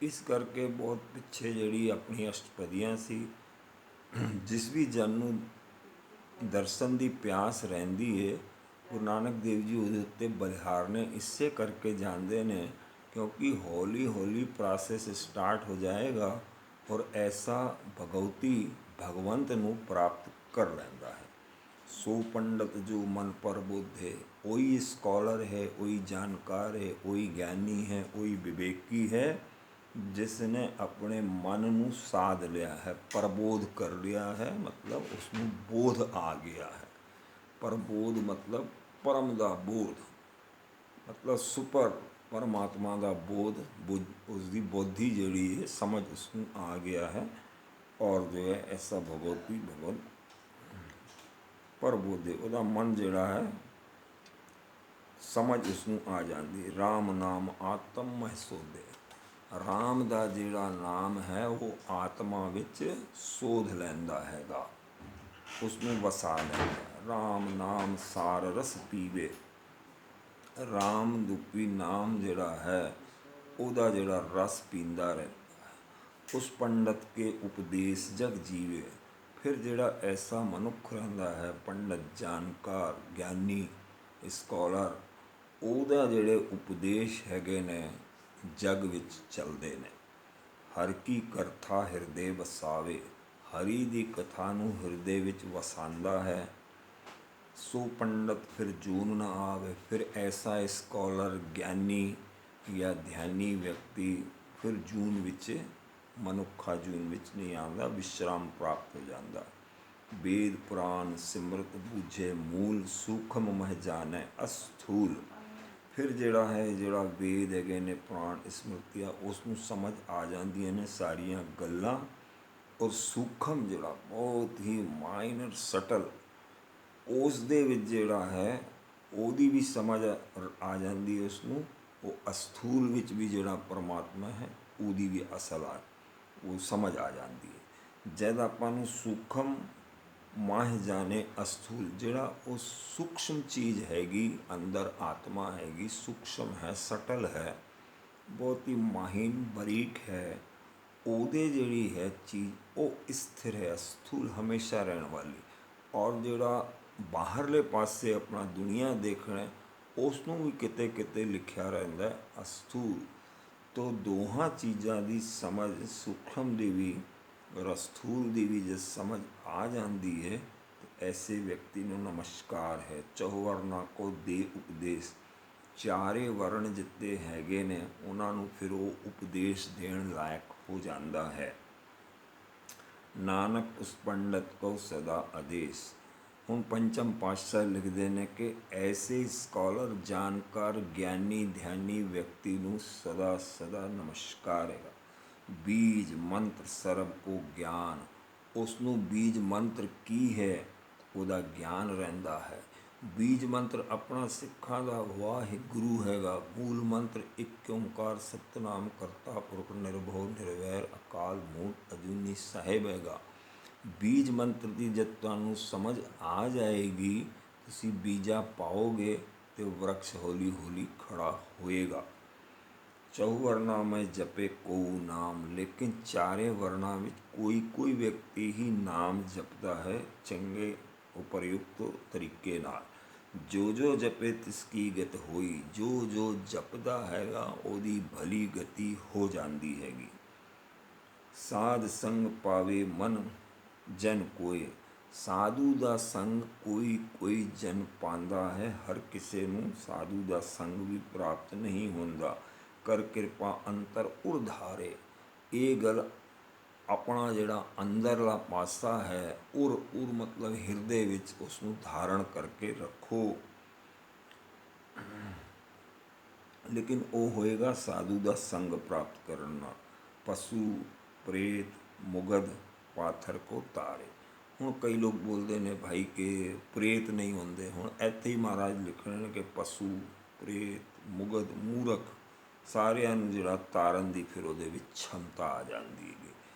ਇਸ ਕਰਕੇ ਬਹੁਤ ਪਿੱਛੇ ਜਿਹੜੀ ਆਪਣੀ ਅਸ਼ਟਪਦੀਆਂ ਸੀ, ਜਿਸ ਵੀ ਜਨ ਨੂੰ ਦਰਸ਼ਨ ਦੀ ਪਿਆਸ ਰਹਿੰਦੀ ਹੈ, ਗੁਰੂ ਨਾਨਕ ਦੇਵ ਜੀ ਉਹਦੇ ਉੱਤੇ ਬਲਿਹਾਰਨੇ ਇਸੇ ਕਰਕੇ ਜਾਂਦੇ ਨੇ, ਕਿਉਂਕਿ ਹੌਲੀ ਹੌਲੀ ਪ੍ਰੋਸੈਸ ਸਟਾਰਟ ਹੋ ਜਾਏਗਾ ਔਰ ਐਸਾ ਭਗਉਤੀ ਭਗਵੰਤ ਨੂੰ ਪ੍ਰਾਪਤ ਕਰ ਲੈਂਦਾ ਹੈ। ਸੋ ਪੰਡਤ ਜੋ ਮਨ ਪਰ ਬੁੱਧ ਹੈ। वही स्कॉलर है, वही जानकार है, वही ज्ञानी है, वही विवेकी है जिसने अपने मन ਨੂੰ ਸਾਧ ਲਿਆ ਹੈ, ਪ੍ਰਬੋਧ ਕਰ ਲਿਆ ਹੈ। ਮਤਲਬ ਉਸ ਨੂੰ ਬੋਧ ਆ ਗਿਆ ਹੈ। ਪ੍ਰਬੋਧ ਮਤਲਬ ਪਰਮ ਦਾ ਬੋਧ, ਮਤਲਬ ਸੁਪਰ ਪਰਮਾਤਮਾ ਦਾ ਬੋਧ, ਉਸ ਦੀ ਬੁੱਧੀ ਜਿਹੜੀ ਹੈ, ਸਮਝ ਉਸ ਨੂੰ ਆ ਗਿਆ ਹੈ। ਔਰ ਜੋ ਹੈ ਐਸਾ ਭਗਵਤੀ ਭਗਵਨ ਪ੍ਰਬੋਧੇ, ਉਹਦਾ ਮਨ ਜਿਹੜਾ ਹੈ ਸਮਝ ਉਸ ਨੂੰ ਆ ਜਾਂਦੀ। ਰਾਮ ਨਾਮ ਆਤਮ ਮਹਿ ਸੋਧੇ। ਰਾਮ ਦਾ ਜਿਹੜਾ ਨਾਮ ਹੈ ਉਹ ਆਤਮਾ ਵਿੱਚ ਸੋਧ ਲੈਂਦਾ ਹੈਗਾ, ਉਸ ਨੂੰ ਵਸਾ ਲੈਂਦਾ। ਰਾਮ ਨਾਮ ਸਾਰ ਰਸ ਪੀਵੇ। ਰਾਮ ਰੂਪੀ ਨਾਮ ਜਿਹੜਾ ਹੈ ਉਹਦਾ ਜਿਹੜਾ ਰਸ ਪੀਂਦਾ ਰਹਿੰਦਾ। ਉਸ ਪੰਡਤ ਕੇ ਉਪਦੇਸ਼ ਜਗ ਜੀਵੇ। ਫਿਰ ਜਿਹੜਾ ਐਸਾ ਮਨੁੱਖ ਰਹਿੰਦਾ ਹੈ, ਪੰਡਤ, ਜਾਣਕਾਰ, ਗਿਆਨੀ, ਸਕਾਲਰ, ਉਹਦਾ ਜਿਹੜੇ ਉਪਦੇਸ਼ ਹੈਗੇ ਨੇ ਜਗ ਵਿੱਚ ਚੱਲਦੇ ਨੇ। ਹਰਿ ਕੀ ਕਰਥਾ ਹਿਰਦੇ ਵਸਾਵੇ। ਹਰੀ ਦੀ ਕਥਾ ਨੂੰ ਹਿਰਦੇ ਵਿੱਚ ਵਸਾਉਂਦਾ ਹੈ। ਸੋ ਪੰਡਤ ਫਿਰ ਜੂਨ ਨਾ ਆਵੇ। ਫਿਰ ਐਸਾ ਸਕਾਲਰ, ਗਿਆਨੀ ਜਾਂ ਧਿਆਨੀ ਵਿਅਕਤੀ ਫਿਰ ਜੂਨ ਵਿੱਚ, ਮਨੁੱਖਾ ਜੂਨ ਵਿੱਚ ਨਹੀਂ ਆਉਂਦਾ, ਵਿਸ਼ਰਾਮ ਪ੍ਰਾਪਤ ਹੋ ਜਾਂਦਾ। ਵੇਦ ਪੁਰਾਣ ਸਿਮਰਤ ਬੂਝੇ ਮੂਲ, ਸੂਖਮ ਮਹਿ ਜਾਣੈ ਅਸਥੂਲ। ਫਿਰ ਜਿਹੜਾ ਵੇਦ ਹੈਗੇ ਨੇ, ਪੁਰਾਣ ਸਮਰਤੀਆਂ, ਉਸ ਨੂੰ ਸਮਝ ਆ ਜਾਂਦੀਆਂ ਨੇ ਸਾਰੀਆਂ ਗੱਲਾਂ। ਔਰ ਸੂਖਮ ਜਿਹੜਾ ਬਹੁਤ ਹੀ ਮਾਈਨਰ, ਸਟਲ, ਉਸ ਦੇ ਵਿੱਚ ਜਿਹੜਾ ਹੈ ਉਹਦੀ ਵੀ ਸਮਝ ਆ ਜਾਂਦੀ ਹੈ ਉਸਨੂੰ। ਉਹ ਅਸਥੂਲ ਵਿੱਚ ਵੀ ਜਿਹੜਾ ਪਰਮਾਤਮਾ ਹੈ ਉਹਦੀ ਵੀ ਅਸਲ ਉਹ ਸਮਝ ਆ ਜਾਂਦੀ ਹੈ। ਜਦ ਆਪਾਂ ਨੂੰ ਸੂਖਮ ਮਾਹ ਜਾਣੇ ਅਸਥੂਲ, ਜਿਹੜਾ ਉਹ ਸੂਖਮ ਚੀਜ਼ ਹੈਗੀ, ਅੰਦਰ ਆਤਮਾ ਹੈਗੀ, ਸੂਖਮ ਹੈ, ਸਟਲ ਹੈ, ਬਹੁਤ ਹੀ ਮਾਹੀਨ, ਬਰੀਕ ਹੈ, ਉਹਦੇ ਜਿਹੜੀ ਹੈ ਚੀਜ਼ ਉਹ ਸਥਿਰ ਹੈ, ਸਥੂਲ, ਹਮੇਸ਼ਾ ਰਹਿਣ ਵਾਲੀ। ਔਰ ਜਿਹੜਾ ਬਾਹਰਲੇ ਪਾਸੇ ਆਪਣਾ ਦੁਨੀਆ ਦੇਖਣਾ, ਉਸ ਨੂੰ ਵੀ ਕਿਤੇ ਕਿਤੇ ਲਿਖਿਆ ਰਹਿੰਦਾ ਅਸਥੂਲ। ਤੋਂ ਦੋਹਾਂ ਚੀਜ਼ਾਂ ਦੀ ਸਮਝ, ਸੂਖਮ ਦੀ ਵੀ ਔਰ ਸਥੂਲ ਦੀ ਵੀ ਜੇ ਸਮਝ ਆ ਜਾਂਦੀ ਹੈ, ਐਸੇ ਵਿਅਕਤੀ ਨੂੰ ਨਮਸਕਾਰ ਹੈ। ਚਹੁਵਰਨਾ ਕੋ ਦੇ ਉਪਦੇਸ਼। ਚਾਰੇ ਵਰਣ ਜਿੱਤੇ ਹੈਗੇ ਨੇ ਉਹਨਾਂ ਨੂੰ ਫਿਰ ਉਹ ਉਪਦੇਸ਼ ਦੇਣ ਲਾਇਕ ਹੋ ਜਾਂਦਾ ਹੈ। ਨਾਨਕ ਉਸ ਪੰਡਤ ਕੋ ਸਦਾ ਆਦੇਸ਼। ਹੁਣ ਪੰਚਮ ਪਾਤਸ਼ਾਹ ਲਿਖਦੇ ਨੇ ਕਿ ਐਸੇ ਸਕਾਲਰ, ਜਾਣਕਾਰ, ਗਿਆਨੀ, ਧਿਆਨੀ ਵਿਅਕਤੀ ਨੂੰ ਸਦਾ ਸਦਾ ਨਮਸਕਾਰ ਹੈਗਾ। ਬੀਜ ਮੰਤਰ ਸਰਬ ਕੋ ਗਿਆਨ। ਉਸ ਨੂੰ ਬੀਜ ਮੰਤਰ ਕੀ ਹੈ ਉਹਦਾ ਗਿਆਨ ਰਹਿੰਦਾ ਹੈ। ਬੀਜ ਮੰਤਰ ਆਪਣਾ ਸਿੱਖਾਂ ਦਾ ਵਾਹਿਗੁਰੂ ਹੈਗਾ। ਮੂਲ ਮੰਤਰ ਇੱਕ ਓਂਕਾਰ ਸਤਿਨਾਮ ਕਰਤਾ ਪੁਰਖ ਨਿਰਭਉ ਨਿਰਵੈਰ ਅਕਾਲ ਮੂਰਤ ਅਜੂਨੀ ਸਾਹਿਬ ਹੈਗਾ। ਬੀਜ ਮੰਤਰ ਦੀ ਜਦ ਤੁਹਾਨੂੰ ਸਮਝ ਆ ਜਾਏਗੀ, ਤੁਸੀਂ ਬੀਜਾ ਪਾਓਗੇ ਤੇ ਵਰਕਸ਼ ਹੌਲੀ ਹੌਲੀ ਖੜਾ ਹੋਏਗਾ। ਚਹੁ ਵਰਨਾ ਮੈਂ ਜਪੇ ਕਉ ਨਾਮ। ਲੇਕਿਨ ਚਾਰੇ ਵਰਨਾਂ ਵਿੱਚ ਕੋਈ ਕੋਈ ਵਿਅਕਤੀ ਹੀ ਨਾਮ ਜਪਦਾ ਹੈ ਚੰਗੇ ਉਪਰਯੁਕਤ ਤਰੀਕੇ ਨਾਲ। ਜੋ ਜੋ ਜਪੇ ਤਿਸ ਕੀ ਗਤ ਹੋਈ। ਜੋ ਜੋ ਜਪਦਾ ਹੈਗਾ ਉਹਦੀ ਭਲੀ ਗਤੀ ਹੋ ਜਾਂਦੀ ਹੈਗੀ। ਸਾਧ ਸੰਗ ਪਾਵੇ ਮਨ ਜਨ ਕੋਏ। ਸਾਧੂ ਦਾ ਸੰਗ ਕੋਈ ਕੋਈ ਜਨ ਪਾਉਂਦਾ ਹੈ, ਹਰ ਕਿਸੇ ਨੂੰ ਸਾਧੂ ਦਾ ਸੰਗ ਵੀ ਪ੍ਰਾਪਤ ਨਹੀਂ ਹੁੰਦਾ। ਕਰ ਕਿਰਪਾ ਅੰਤਰ ਉਰਧਾਰੇ। ਇਹ ਗੱਲ ਆਪਣਾ ਜਿਹੜਾ ਅੰਦਰਲਾ ਪਾਸਾ ਹੈ, ਉਰ ਮਤਲਬ ਹਿਰਦੇ ਵਿੱਚ, ਉਸ ਨੂੰ ਧਾਰਨ ਕਰਕੇ ਰੱਖੋ। ਲੇਕਿਨ ਉਹ ਹੋਏਗਾ ਸਾਧੂ ਦਾ ਸੰਗ ਪ੍ਰਾਪਤ ਕਰਨ ਨਾਲ। ਪਸ਼ੂ ਪ੍ਰੇਤ ਮੁਗਧ ਪਾਥਰ ਕੋ ਤਾਰੇ। ਹੁਣ ਕਈ ਲੋਕ ਬੋਲਦੇ ਨੇ ਭਾਈ ਕਿ ਪ੍ਰੇਤ ਨਹੀਂ ਹੁੰਦੇ। ਹੁਣ ਇੱਥੇ ਹੀ ਮਹਾਰਾਜ ਲਿਖ ਰਹੇ ਨੇ ਕਿ ਪਸ਼ੂ ਪ੍ਰੇਤ ਮੁਗਧ ਮੂਰਖ ਸਾਰਿਆਂ ਨੂੰ ਜਿਹੜਾ ਤਾਰਨ ਦੀ ਫਿਰ ਉਹਦੇ ਵਿੱਚ ਛਮਤਾ ਆ ਜਾਂਦੀ ਹੈਗੀ।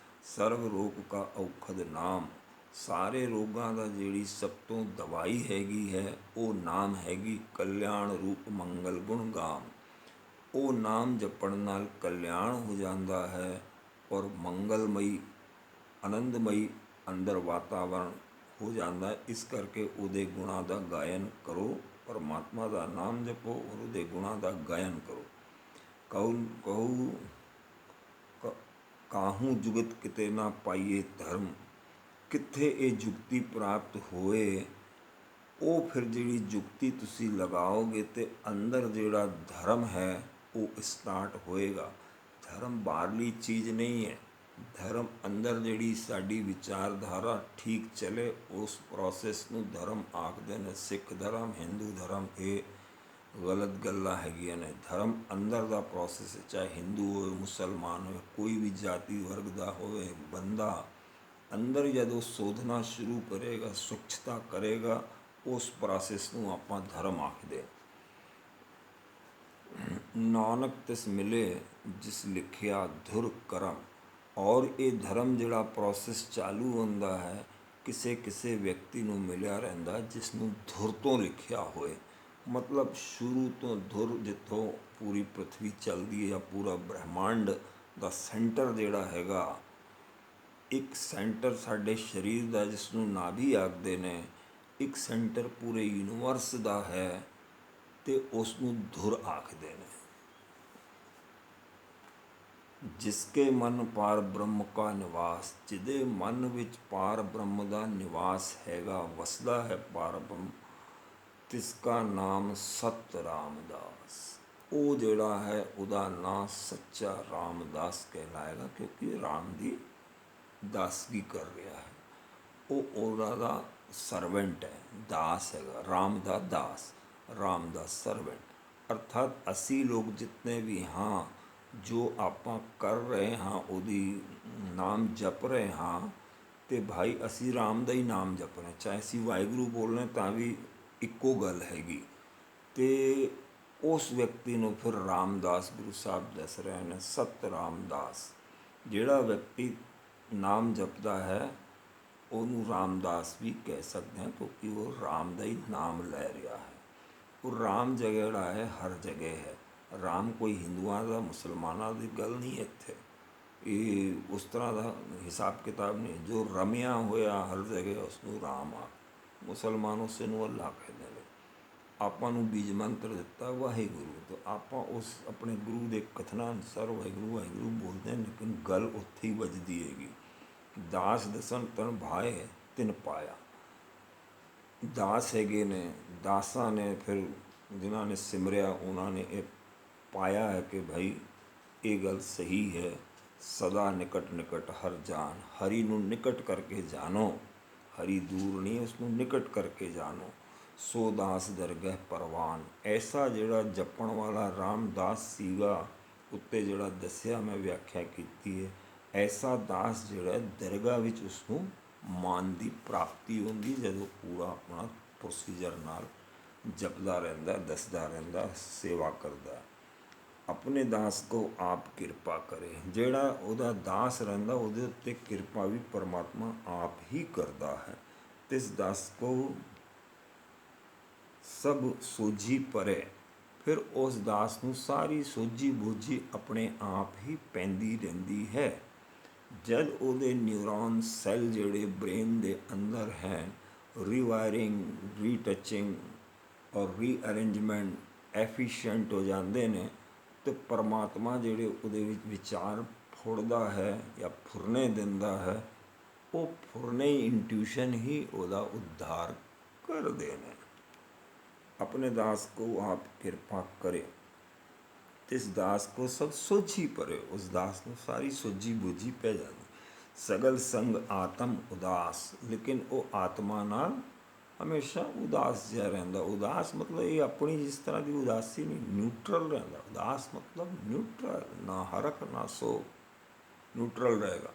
ਸਰਵ ਰੋਗ ਕਾ ਔਖਦ ਨਾਮ। ਸਾਰੇ ਰੋਗਾਂ ਦਾ ਜਿਹੜੀ ਸਭ ਤੋਂ ਦਵਾਈ ਹੈਗੀ ਹੈ ਉਹ ਨਾਮ ਹੈਗੀ। ਕਲਿਆਣ ਰੂਪ ਮੰਗਲ ਗੁਣ ਗਾਮ। ਉਹ ਨਾਮ ਜਪਣ ਨਾਲ ਕਲਿਆਣ ਹੋ ਜਾਂਦਾ ਹੈ ਔਰ ਮੰਗਲਮਈ, ਆਨੰਦਮਈ ਅੰਦਰ ਵਾਤਾਵਰਨ ਹੋ ਜਾਂਦਾ। ਇਸ ਕਰਕੇ ਉਹਦੇ ਗੁਣਾਂ ਦਾ ਗਾਇਨ ਕਰੋ, ਪਰਮਾਤਮਾ ਦਾ ਨਾਮ ਜਪੋ ਔਰ ਉਹਦੇ ਗੁਣਾਂ ਦਾ ਗਾਇਨ ਕਰੋ। ਕਾਹੂ ਜੁਗਤ ਕਿਤੇ ਨਾ ਪਾਈਏ ਧਰਮ। ਕਿੱਥੇ ਇਹ ਜੁਗਤੀ ਪ੍ਰਾਪਤ ਹੋਏ, ਉਹ ਫਿਰ ਜਿਹੜੀ ਜੁਗਤੀ ਤੁਸੀਂ ਲਗਾਓਗੇ ਤੇ ਅੰਦਰ ਜਿਹੜਾ ਧਰਮ ਹੈ ਉਹ ਸਟਾਰਟ ਹੋਏਗਾ। ਧਰਮ ਬਾਹਰਲੀ ਚੀਜ਼ ਨਹੀਂ ਹੈ। ਧਰਮ ਅੰਦਰ ਜਿਹੜੀ ਸਾਡੀ ਵਿਚਾਰਧਾਰਾ ਠੀਕ ਚੱਲੇ, ਉਸ ਪ੍ਰੋਸੈਸ ਨੂੰ ਧਰਮ ਆਖਦੇ ਨੇ। ਸਿੱਖ ਧਰਮ, ਹਿੰਦੂ ਧਰਮ, ਇਹ ਗਲਤ ਗੱਲਾਂ ਹੈਗੀਆਂ ਨੇ। ਧਰਮ ਅੰਦਰ ਦਾ ਪ੍ਰੋਸੈਸ ਹੈ, ਚਾਹੇ ਹਿੰਦੂ ਹੋਵੇ, ਮੁਸਲਮਾਨ ਹੋਵੇ, ਕੋਈ ਵੀ ਜਾਤੀ ਵਰਗ ਦਾ ਹੋਵੇ ਬੰਦਾ, ਅੰਦਰ ਜਦੋਂ ਸੋਧਣਾ ਸ਼ੁਰੂ ਕਰੇਗਾ, ਸੁੱਚਤਾ ਕਰੇਗਾ, ਉਸ ਪ੍ਰੋਸੈਸ ਨੂੰ ਆਪਾਂ ਧਰਮ ਆਖਦੇ। ਨਾਨਕ ਤਿਸ ਮਿਲੇ ਜਿਸ ਲਿਖਿਆ ਧੁਰ ਕਰਮ। ਔਰ ਇਹ ਧਰਮ ਜਿਹੜਾ ਪ੍ਰੋਸੈਸ ਚਾਲੂ ਹੁੰਦਾ ਹੈ, ਕਿਸੇ ਕਿਸੇ ਵਿਅਕਤੀ ਨੂੰ ਮਿਲਿਆ ਰਹਿੰਦਾ ਜਿਸ ਨੂੰ ਧੁਰ ਤੋਂ ਲਿਖਿਆ ਹੋਏ। ਮਤਲਬ ਸ਼ੁਰੂ ਤੋਂ ਧੁਰ, ਜਿੱਥੋਂ ਪੂਰੀ ਪ੍ਰਿਥਵੀ ਚੱਲਦੀ ਹੈ ਜਾਂ ਪੂਰਾ ਬ੍ਰਹਿਮੰਡ ਦਾ ਸੈਂਟਰ ਜਿਹੜਾ ਹੈਗਾ, ਇੱਕ ਸੈਂਟਰ ਸਾਡੇ ਸਰੀਰ ਦਾ ਜਿਸ ਨੂੰ ਨਾਭੀ ਆਖਦੇ ਨੇ, ਇੱਕ ਸੈਂਟਰ ਪੂਰੇ ਯੂਨੀਵਰਸ ਦਾ ਹੈ ਅਤੇ ਉਸ ਨੂੰ ਧੁਰ ਆਖਦੇ ਨੇ। ਜਿਸਕੇ ਮਨ ਪਾਰ ਬ੍ਰਹਮ ਕਾ ਨਿਵਾਸ, ਜਿਹਦੇ ਮਨ ਵਿੱਚ ਪਾਰ ਬ੍ਰਹਮ ਦਾ ਨਿਵਾਸ ਹੈਗਾ, ਵਸਦਾ ਹੈ ਪਾਰ ਬ੍ਰਹਮ, ਤਿਸਕਾ ਨਾਮ ਸਤ ਰਾਮਦਾਸ। ਉਹ ਜਿਹੜਾ ਹੈ ਉਹਦਾ ਨਾਂ ਸੱਚਾ ਰਾਮਦਾਸ ਕਹਿਲਾਏਗਾ, ਕਿਉਂਕਿ ਰਾਮ ਦੀ ਦਾਸਗੀ ਕਰ ਰਿਹਾ ਹੈ। ਉਹ ਉਹਨਾਂ ਦਾ ਸਰਵੈਂਟ ਹੈ, ਦਾਸ ਹੈਗਾ, ਰਾਮ ਦਾ ਦਾਸ, ਰਾਮ ਦਾ ਸਰਵੈਂਟ। ਅਰਥਾਤ ਅਸੀਂ ਲੋਕ ਜਿਤਨੇ ਵੀ ਹਾਂ, ਜੋ ਆਪਾਂ ਕਰ ਰਹੇ ਹਾਂ, ਉਹਦੀ ਨਾਮ ਜਪ ਰਹੇ ਹਾਂ, ਅਤੇ ਭਾਈ ਅਸੀਂ ਰਾਮ ਦਾ ਹੀ ਨਾਮ ਜਪ ਰਹੇ, ਚਾਹੇ ਅਸੀਂ ਵਾਹਿਗੁਰੂ ਬੋਲ ਰਹੇ ਤਾਂ ਵੀ ਇੱਕੋ ਗੱਲ ਹੈਗੀ। ਅਤੇ ਉਸ ਵਿਅਕਤੀ ਨੂੰ ਫਿਰ ਰਾਮਦਾਸ ਗੁਰੂ ਸਾਹਿਬ ਦੱਸ ਰਹੇ ਨੇ, ਸਤ ਰਾਮਦਾਸ। ਜਿਹੜਾ ਵਿਅਕਤੀ ਨਾਮ ਜਪਦਾ ਹੈ ਉਹਨੂੰ ਰਾਮਦਾਸ ਵੀ ਕਹਿ ਸਕਦੇ ਹਾਂ, ਕਿਉਂਕਿ ਉਹ ਰਾਮ ਦਾ ਹੀ ਨਾਮ ਲੈ ਰਿਹਾ ਹੈ। ਉਹ ਰਾਮ ਜਿਹੜਾ ਹੈ ਹਰ ਜਗ੍ਹਾ ਹੈ। ਰਾਮ ਕੋਈ ਹਿੰਦੂਆਂ ਦਾ, ਮੁਸਲਮਾਨਾਂ ਦੀ ਗੱਲ ਨਹੀਂ ਇੱਥੇ, ਇਹ ਉਸ ਤਰ੍ਹਾਂ ਦਾ ਹਿਸਾਬ ਕਿਤਾਬ ਨਹੀਂ। ਜੋ ਰਮਿਆ ਹੋਇਆ ਹਰ ਜਗ੍ਹਾ ਉਸਨੂੰ ਰਾਮ ਆ। ਮੁਸਲਮਾਨ ਉਸੇ ਨੂੰ ਅੱਲਾ ਕਹਿੰਦੇ ਨੇ। ਆਪਾਂ ਨੂੰ ਬੀਜ ਮੰਤਰ ਦਿੱਤਾ ਵਾਹਿਗੁਰੂ, ਤਾਂ ਆਪਾਂ ਉਸ ਆਪਣੇ ਗੁਰੂ ਦੇ ਕਥਨਾਂ ਅਨੁਸਾਰ ਵਾਹਿਗੁਰੂ ਵਾਹਿਗੁਰੂ ਬੋਲਦੇ ਹਾਂ, ਲੇਕਿਨ ਗੱਲ ਉੱਥੇ ਹੀ ਵੱਜਦੀ ਹੈਗੀ। ਦਾਸ ਦਸਨ ਤਨ ਭਾਏ ਤਿਨ ਪਾਇਆ। ਦਾਸ ਹੈਗੇ ਨੇ, ਦਾਸਾਂ ਨੇ ਫਿਰ ਜਿਨ੍ਹਾਂ ਨੇ ਸਿਮਰਿਆ ਉਹਨਾਂ ਨੇ ਇਹ ਪਾਇਆ ਹੈ ਕਿ ਭਾਈ ਇਹ ਗੱਲ ਸਹੀ ਹੈ। ਸਦਾ ਨਿਕਟ ਨਿਕਟ ਹਰ ਜਾਨ, ਹਰੀ ਨੂੰ ਨਿਕਟ ਕਰਕੇ ਜਾਣੋ, ਹਰੀ ਦੂਰ ਨਹੀਂ, ਉਸ ਨੂੰ ਨਿਕਟ ਕਰਕੇ ਜਾਣੋ। ਸੋ ਦਾਸ ਦਰਗਹਿ ਪਰਵਾਨ। ਐਸਾ ਜਿਹੜਾ ਜਪਣ ਵਾਲਾ ਰਾਮਦਾਸ ਸੀਗਾ, ਉੱਤੇ ਜਿਹੜਾ ਦੱਸਿਆ ਮੈਂ ਵਿਆਖਿਆ ਕੀਤੀ ਹੈ, ਐਸਾ ਦਾਸ ਜਿਹੜਾ ਦਰਗਾਹ ਵਿੱਚ ਉਸਨੂੰ ਮਾਨ ਦੀ ਪ੍ਰਾਪਤੀ ਹੁੰਦੀ, ਜਦੋਂ ਪੂਰਾ ਆਪਣਾ ਪ੍ਰੋਸੀਜਰ ਨਾਲ ਜਪਦਾ ਰਹਿੰਦਾ, ਦੱਸਦਾ ਰਹਿੰਦਾ, ਸੇਵਾ ਕਰਦਾ। ਆਪਣੇ ਦਾਸ ਕੋ ਆਪ ਕਿਰਪਾ ਕਰੇ। ਜਿਹੜਾ ਉਹਦਾ ਦਾਸ ਰਹਿੰਦਾ ਉਹਦੇ ਉੱਤੇ ਕਿਰਪਾ ਵੀ ਪਰਮਾਤਮਾ ਆਪ ਹੀ ਕਰਦਾ ਹੈ। ਤਿਸ ਦਾਸ ਕੋ ਸਭ ਸੋਝੀ ਪਰੇ। ਫਿਰ ਉਸ ਦਾਸ ਨੂੰ ਸਾਰੀ ਸੋਝੀ ਬੋਝੀ ਆਪਣੇ ਆਪ ਹੀ ਪੈਂਦੀ ਰਹਿੰਦੀ ਹੈ। ਜਦ ਉਹਦੇ ਨਿਊਰੋਨ ਸੈੱਲ ਜਿਹੜੇ ਬ੍ਰੇਨ ਦੇ ਅੰਦਰ ਹੈ, ਰੀਵਾਇਰਿੰਗ, ਰੀਟਚਿੰਗ ਔਰ ਰੀਅਰੇਂਜਮੈਂਟ ਐਫੀਸ਼ੀਐਂਟ ਹੋ ਜਾਂਦੇ ਨੇ, ਅਤੇ ਪਰਮਾਤਮਾ ਜਿਹੜੇ ਉਹਦੇ ਵਿੱਚ ਵਿਚਾਰ ਫੁੱਟਦਾ ਹੈ ਜਾਂ ਫੁਰਨੇ ਦਿੰਦਾ ਹੈ, ਉਹ ਫੁਰਨੇ ਇੰਟਿਊਸ਼ਨ ਹੀ ਉਹਦਾ ਉद्धार ਕਰਦੇ ਨੇ। अपने दास को आप कृपा करे, तिस दास को सब सोझी परे। उस दास ਨੂੰ ਸਾਰੀ ਸੋਝੀ ਬੂਝੀ ਪੈ ਜਾਂਦੀ। ਸਗਲ ਸੰਗ ਆਤਮ ਉਦਾਸ, ਲੇਕਿਨ ਉਹ ਆਤਮਾ ਨਾਲ ਹਮੇਸ਼ਾ ਉਦਾਸ ਜਿਹਾ ਰਹਿੰਦਾ। ਉਦਾਸ ਮਤਲਬ ਇਹ ਆਪਣੀ ਜਿਸ ਤਰ੍ਹਾਂ ਦੀ ਉਦਾਸੀ ਨਹੀਂ, ਨਿਊਟਰਲ ਰਹਿੰਦਾ। ਉਦਾਸ ਮਤਲਬ ਨਿਊਟਰਲ, ਨਾ ਹਰਖ ਨਾ ਸੋਗ, ਨਿਊਟਰਲ ਰਹੇਗਾ।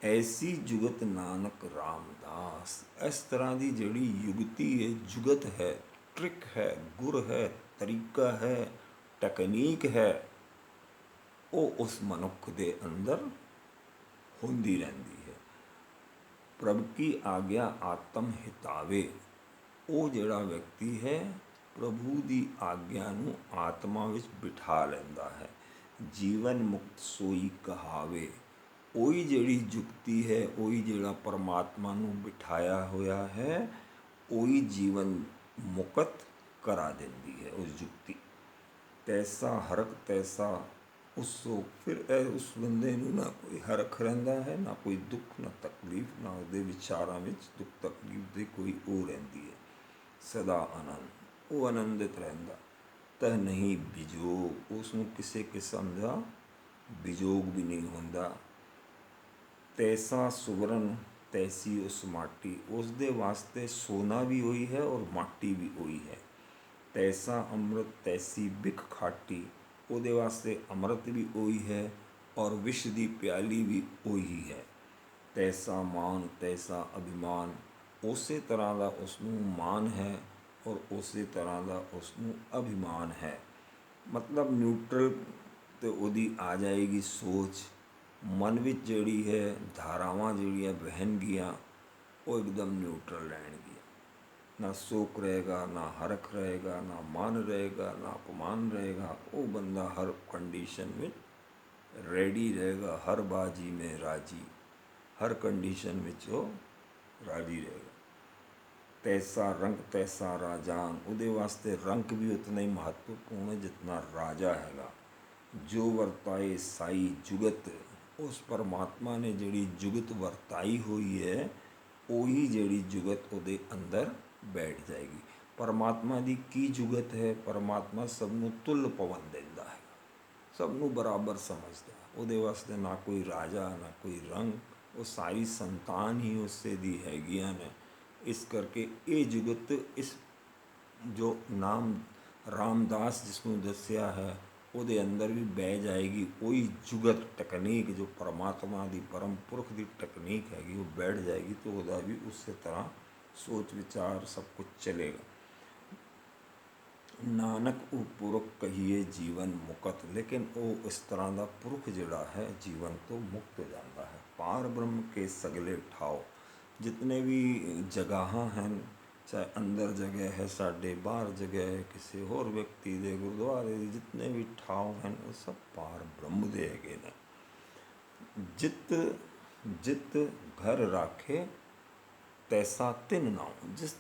ਐਸੀ ਜੁਗਤ ਨਾਨਕ ਰਾਮਦਾਸ। ਇਸ ਤਰ੍ਹਾਂ ਦੀ ਜਿਹੜੀ ਯੁਗਤੀ ਹੈ, ਜੁਗਤ ਹੈ, ਟ੍ਰਿਕ ਹੈ, ਗੁਰ ਹੈ, ਤਰੀਕਾ ਹੈ, ਟੈਕਨੀਕ ਹੈ, ਉਹ ਉਸ ਮਨੁੱਖ ਦੇ ਅੰਦਰ ਹੁੰਦੀ ਰਹਿੰਦੀ ਹੈ। ਪ੍ਰਭ ਕੀ ਆਗਿਆ ਆਤਮ ਹਿਤਾਵੇ। ਉਹ ਜਿਹੜਾ ਵਿਅਕਤੀ ਹੈ ਪ੍ਰਭੂ ਦੀ ਆਗਿਆ ਨੂੰ ਆਤਮਾ ਵਿੱਚ ਬਿਠਾ ਲੈਂਦਾ ਹੈ। ਜੀਵਨ ਮੁਕਤ ਸੋਈ ਕਹਾਵੇ। ਉਹੀ ਜਿਹੜੀ ਜੁਗਤੀ ਹੈ, ਉਹੀ ਜਿਹੜਾ ਪਰਮਾਤਮਾ ਨੂੰ ਬਿਠਾਇਆ ਹੋਇਆ ਹੈ, ਉਹੀ ਜੀਵਨ ਮੁਕਤ ਕਰਾ ਦਿੰਦੀ ਹੈ ਉਸ ਜੁਗਤੀ। ਤੈਸਾ ਹਰਖ ਤੈਸਾ ਉਸੋ। ਫਿਰ ਇਹ ਉਸ ਬੰਦੇ ਨੂੰ ਨਾ ਕੋਈ ਹਰਖ ਰਹਿੰਦਾ ਹੈ, ਨਾ ਕੋਈ ਦੁੱਖ, ਨਾ ਤਕਲੀਫ, ਨਾ ਉਹਦੇ ਵਿਚਾਰਾਂ ਵਿੱਚ ਦੁੱਖ ਤਕਲੀਫ ਦੀ ਕੋਈ ਉਹ ਰਹਿੰਦੀ ਹੈ। ਸਦਾ ਆਨੰਦ, ਉਹ ਆਨੰਦਿਤ ਰਹਿੰਦਾ। ਤਹ ਨਹੀਂ ਵਿਜੋਗ, ਉਸ ਨੂੰ ਕਿਸੇ ਕਿਸਮ ਦਾ ਵਿਜੋਗ ਵੀ ਨਹੀਂ ਹੁੰਦਾ। ਤੈਸਾ ਸੁਵਰਨ ਤੈਸੀ ਉਸ ਮਾਟੀ। ਉਸ ਦੇ ਵਾਸਤੇ ਸੋਨਾ ਵੀ ਉਹੀ ਹੈ ਔਰ ਮਾਟੀ ਵੀ ਉਹੀ ਹੈ। ਤੈਸਾ ਅੰਮ੍ਰਿਤ ਤੈਸੀ ਬਿਖ ਖਾਟੀ। ਉਹਦੇ ਵਾਸਤੇ ਅੰਮ੍ਰਿਤ ਵੀ ਉਹੀ ਹੈ ਔਰ ਵਿਸ਼ ਦੀ ਪਿਆਲੀ ਵੀ ਉਹੀ ਹੈ। ਤੈਸਾ ਮਾਨ ਤੈਸਾ ਅਭਿਮਾਨ। ਉਸੇ ਤਰ੍ਹਾਂ ਦਾ ਉਸ ਨੂੰ ਮਾਨ ਹੈ ਔਰ ਉਸੇ ਤਰ੍ਹਾਂ ਦਾ ਉਸ ਨੂੰ ਅਭਿਮਾਨ ਹੈ। ਮਤਲਬ ਨਿਊਟਰਲ ਤੇ ਉਹਦੀ ਆ ਜਾਏਗੀ ਸੋਚ। ਮਨ ਵਿੱਚ ਜਿਹੜੀ ਹੈ ਧਾਰਾਵਾਂ ਜਿਹੜੀਆਂ ਵਹਿਣਗੀਆਂ ਉਹ ਇੱਕਦਮ ਨਿਊਟਰਲ ਰਹਿਣਗੀਆਂ। ਨਾ ਸ਼ੋਕ ਰਹੇਗਾ, ਨਾ ਹਰਖ ਰਹੇਗਾ, ਨਾ ਮਾਨ ਰਹੇਗਾ, ਨਾ ਅਪਮਾਨ ਰਹੇਗਾ। ਉਹ ਬੰਦਾ ਹਰ ਕੰਡੀਸ਼ਨ ਵਿੱਚ ਰੈਡੀ ਰਹੇਗਾ, ਹਰ ਬਾਜੀ ਮੇਂ ਰਾਜੀ। ਹਰ ਕੰਡੀਸ਼ਨ ਵਿੱਚ ਉਹ ਰਾਜੀ ਰਹੇਗਾ। ਤੈਸਾ ਰੰਗ ਤੈਸਾ ਰਾਜਾਨ, ਉਹਦੇ ਵਾਸਤੇ ਰੰਗ ਵੀ ਉਤਨਾ ਹੀ ਮਹੱਤਵਪੂਰਨ ਹੈ ਜਿਤਨਾ ਰਾਜਾ ਹੈਗਾ। ਜੋ ਵਰਤਾਏ ਸਾਈ ਜੁਗਤ, ਉਸ ਪਰਮਾਤਮਾ ਨੇ ਜਿਹੜੀ ਜੁਗਤ ਵਰਤਾਈ ਹੋਈ ਹੈ ਉਹੀ ਜਿਹੜੀ ਜੁਗਤ ਉਹਦੇ ਅੰਦਰ ਬੈਠ ਜਾਏਗੀ। ਪਰਮਾਤਮਾ ਦੀ ਕੀ ਜੁਗਤ ਹੈ? ਪਰਮਾਤਮਾ ਸਭ ਨੂੰ ਤੁੱਲ ਪਵਨ ਦਿੰਦਾ ਹੈ, ਸਭ ਨੂੰ ਬਰਾਬਰ ਸਮਝਦਾ। ਉਹਦੇ ਵਾਸਤੇ ਨਾ ਕੋਈ ਰਾਜਾ ਨਾ ਕੋਈ ਰੰਗ, ਉਹ ਸਾਰੀ ਸੰਤਾਨ ਹੀ ਉਸੇ ਦੀ ਹੈਗੀਆਂ ਨੇ। ਇਸ ਕਰਕੇ ਇਹ ਜੁਗਤ, ਇਸ ਜੋ ਨਾਮ ਰਾਮਦਾਸ ਜਿਸ ਨੂੰ ਦੱਸਿਆ ਹੈ ਉਹਦੇ ਅੰਦਰ ਵੀ ਬਹਿ ਜਾਏਗੀ। ਉਹੀ ਜੁਗਤ ਟੈਕਨੀਕ ਜੋ ਪਰਮਾਤਮਾ ਦੀ ਪਰਮ ਪੁਰਖ ਦੀ ਟੈਕਨੀਕ ਹੈਗੀ ਉਹ ਬੈਠ ਜਾਏਗੀ ਤਾਂ ਉਹਦਾ ਵੀ ਉਸੇ ਤਰ੍ਹਾਂ ਸੋਚ ਵਿਚਾਰ ਸਭ ਕੁਝ ਚਲੇਗਾ। ਨਾਨਕ ਉਹ ਪੁਰਖ ਕਹੀਏ ਜੀਵਨ ਮੁਕਤ, ਲੇਕਿਨ ਉਹ ਇਸ ਤਰ੍ਹਾਂ ਦਾ ਪੁਰਖ ਜਿਹੜਾ ਹੈ ਜੀਵਨ ਤੋਂ ਮੁਕਤ ਹੋ ਜਾਂਦਾ ਹੈ। ਪਾਰ ਬ੍ਰਹਮ ਕੇ ਸਗਲੇ ਠਾਓ, ਜਿਤਨੇ ਵੀ ਜਗ੍ਹਾਵਾਂ ਹਨ, ਚਾਹੇ ਅੰਦਰ ਜਗ੍ਹਾ ਹੈ ਸਾਡੇ, ਬਾਹਰ ਜਗ੍ਹਾ ਹੈ ਕਿਸੇ ਹੋਰ ਵਿਅਕਤੀ ਦੇ, ਗੁਰਦੁਆਰੇ ਦੇ ਜਿਤਨੇ ਵੀ ਠਾਓ ਹਨ ਉਹ ਸਭ ਪਾਰ ਬ੍ਰਹਮ ਦੇ ਹੈਗੇ ਨੇ। ਜਿਤ ਜਿਤ ਘਰ ਰਾਖੇ ਤੈਸਾ ਤਿੰਨ ਨਾਉ, ਜਿਸ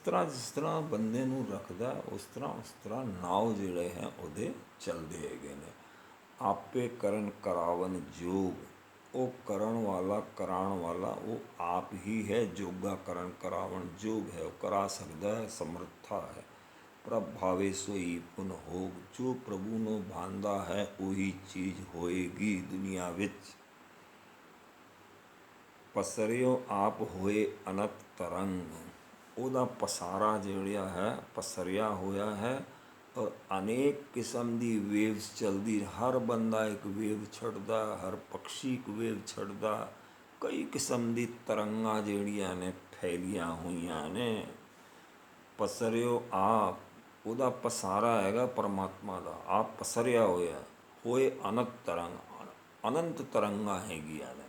ਤਰ੍ਹਾਂ ਬੰਦੇ ਨੂੰ ਰੱਖਦਾ ਉਸ ਤਰ੍ਹਾਂ ਨਾਉ ਜਿਹੜੇ ਹੈ ਉਹਦੇ ਚੱਲਦੇ ਹੈਗੇ ਨੇ। ਆਪੇ ਕਰਨ ਕਰਾਵਨ ਜੋਗ, ਉਹ ਕਰਨ ਵਾਲਾ ਕਰਾਉਣ ਵਾਲਾ ਉਹ ਆਪ ਹੀ ਹੈ। ਜੋਗਾ ਕਰਨ ਕਰਾਵਨ ਜੋਗ ਹੈ, ਉਹ ਕਰਾ ਸਕਦਾ ਹੈ, ਸਮਰੱਥਾ ਹੈ। ਪ੍ਰਭ ਭਾਵੇ ਸੋਈ ਪੁਨ ਹੋਗ, ਜੋ ਪ੍ਰਭੂ ਨੂੰ ਭਾਉਂਦਾ ਹੈ ਉਹੀ ਚੀਜ਼ ਹੋਏਗੀ ਦੁਨੀਆ ਵਿੱਚ। ਪਸਰਿਓ ਆਪ ਹੋਏ ਅਨੰਤ ਤਰੰਗ, ਉਹਦਾ ਪਸਾਰਾ ਜਿਹੜਾ ਹੈ ਪਸਰਿਆ ਹੋਇਆ ਹੈ ਔਰ ਅਨੇਕ ਕਿਸਮ ਦੀ ਵੇਵਸ ਚੱਲਦੀ। ਹਰ ਬੰਦਾ ਇੱਕ ਵੇਵ ਛੱਡਦਾ, ਹਰ ਪਕਸ਼ੀ ਇੱਕ ਵੇਵ ਛੱਡਦਾ। ਕਈ ਕਿਸਮ ਦੀ ਤਰੰਗਾਂ ਜਿਹੜੀਆਂ ਨੇ ਫੈਲੀਆਂ ਹੋਈਆਂ ਨੇ। ਪਸਰਿਓ ਆਪ, ਉਹਦਾ ਪਸਾਰਾ ਹੈਗਾ ਪਰਮਾਤਮਾ ਦਾ, ਆਪ ਪਸਰਿਆ ਹੋਇਆ। ਹੋਏ ਅਨੰਤ ਤਰੰਗ, ਅਨੰਤ ਤਰੰਗਾਂ ਹੈਗੀਆਂ ਨੇ।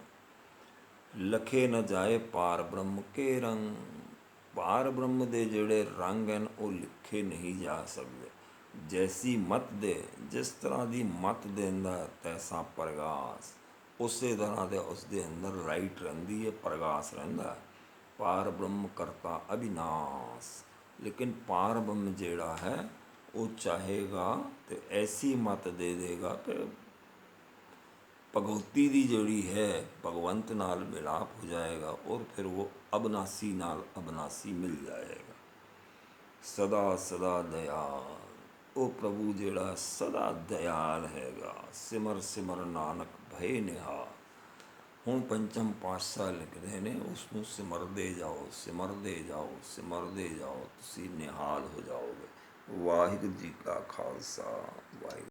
ਲਖੇ ਨਾ ਜਾਏ ਪਾਰ ਬ੍ਰਹਮ ਕੇ ਰੰਗ, ਪਾਰ ਬ੍ਰਹਮ ਦੇ ਜਿਹੜੇ ਰੰਗ ਹਨ ਉਹ ਲਿਖੇ ਨਹੀਂ ਜਾ ਸਕਦੇ। ਜੈਸੀ ਮਤ ਦੇ, ਜਿਸ ਤਰ੍ਹਾਂ ਦੀ ਮਤ ਦਿੰਦਾ ਤੈਸਾ ਪ੍ਰਗਾਸ, ਉਸੇ ਤਰ੍ਹਾਂ ਦੇ ਉਸ ਦੇ ਅੰਦਰ ਲਾਈਟ ਰਹਿੰਦੀ ਹੈ, ਪ੍ਰਗਾਸ ਰਹਿੰਦਾ। ਪਾਰ ਬ੍ਰਹਮ ਕਰਤਾ ਅਬਿਨਾਸ਼, ਲੇਕਿਨ ਪਾਰ ਬ੍ਰਹਮ ਜਿਹੜਾ ਹੈ ਉਹ ਚਾਹੇਗਾ ਤੇ ਐਸੀ ਮਤ ਦੇ ਦੇਗਾ ਕਿ ਭਗਵਤੀ ਦੀ ਜਿਹੜੀ ਹੈ ਭਗਵੰਤ ਨਾਲ ਮਿਲਾਪ ਹੋ ਜਾਏਗਾ ਔਰ ਫਿਰ ਉਹ ਅਬਨਾਸੀ ਨਾਲ ਅਬਨਾਸੀ ਮਿਲ ਜਾਏਗਾ। ਸਦਾ ਸਦਾ ਦਇਆਲ, ਉਹ ਪ੍ਰਭੂ ਜਿਹੜਾ ਸਦਾ ਦਇਆਲ ਹੈਗਾ। ਸਿਮਰ ਸਿਮਰ ਨਾਨਕ ਭਏ ਨਿਹਾਲ। ਹੁਣ ਪੰਚਮ ਪਾਤਸ਼ਾਹ ਲਿਖਦੇ ਨੇ ਉਸ ਨੂੰ ਸਿਮਰਦੇ ਜਾਓ, ਸਿਮਰਦੇ ਜਾਓ, ਸਿਮਰਦੇ ਜਾਓ, ਤੁਸੀਂ ਨਿਹਾਲ ਹੋ ਜਾਓਗੇ। ਵਾਹਿਗੁਰੂ ਜੀ ਕਾ ਖਾਲਸਾ, ਵਾਹਿਗੁਰੂ।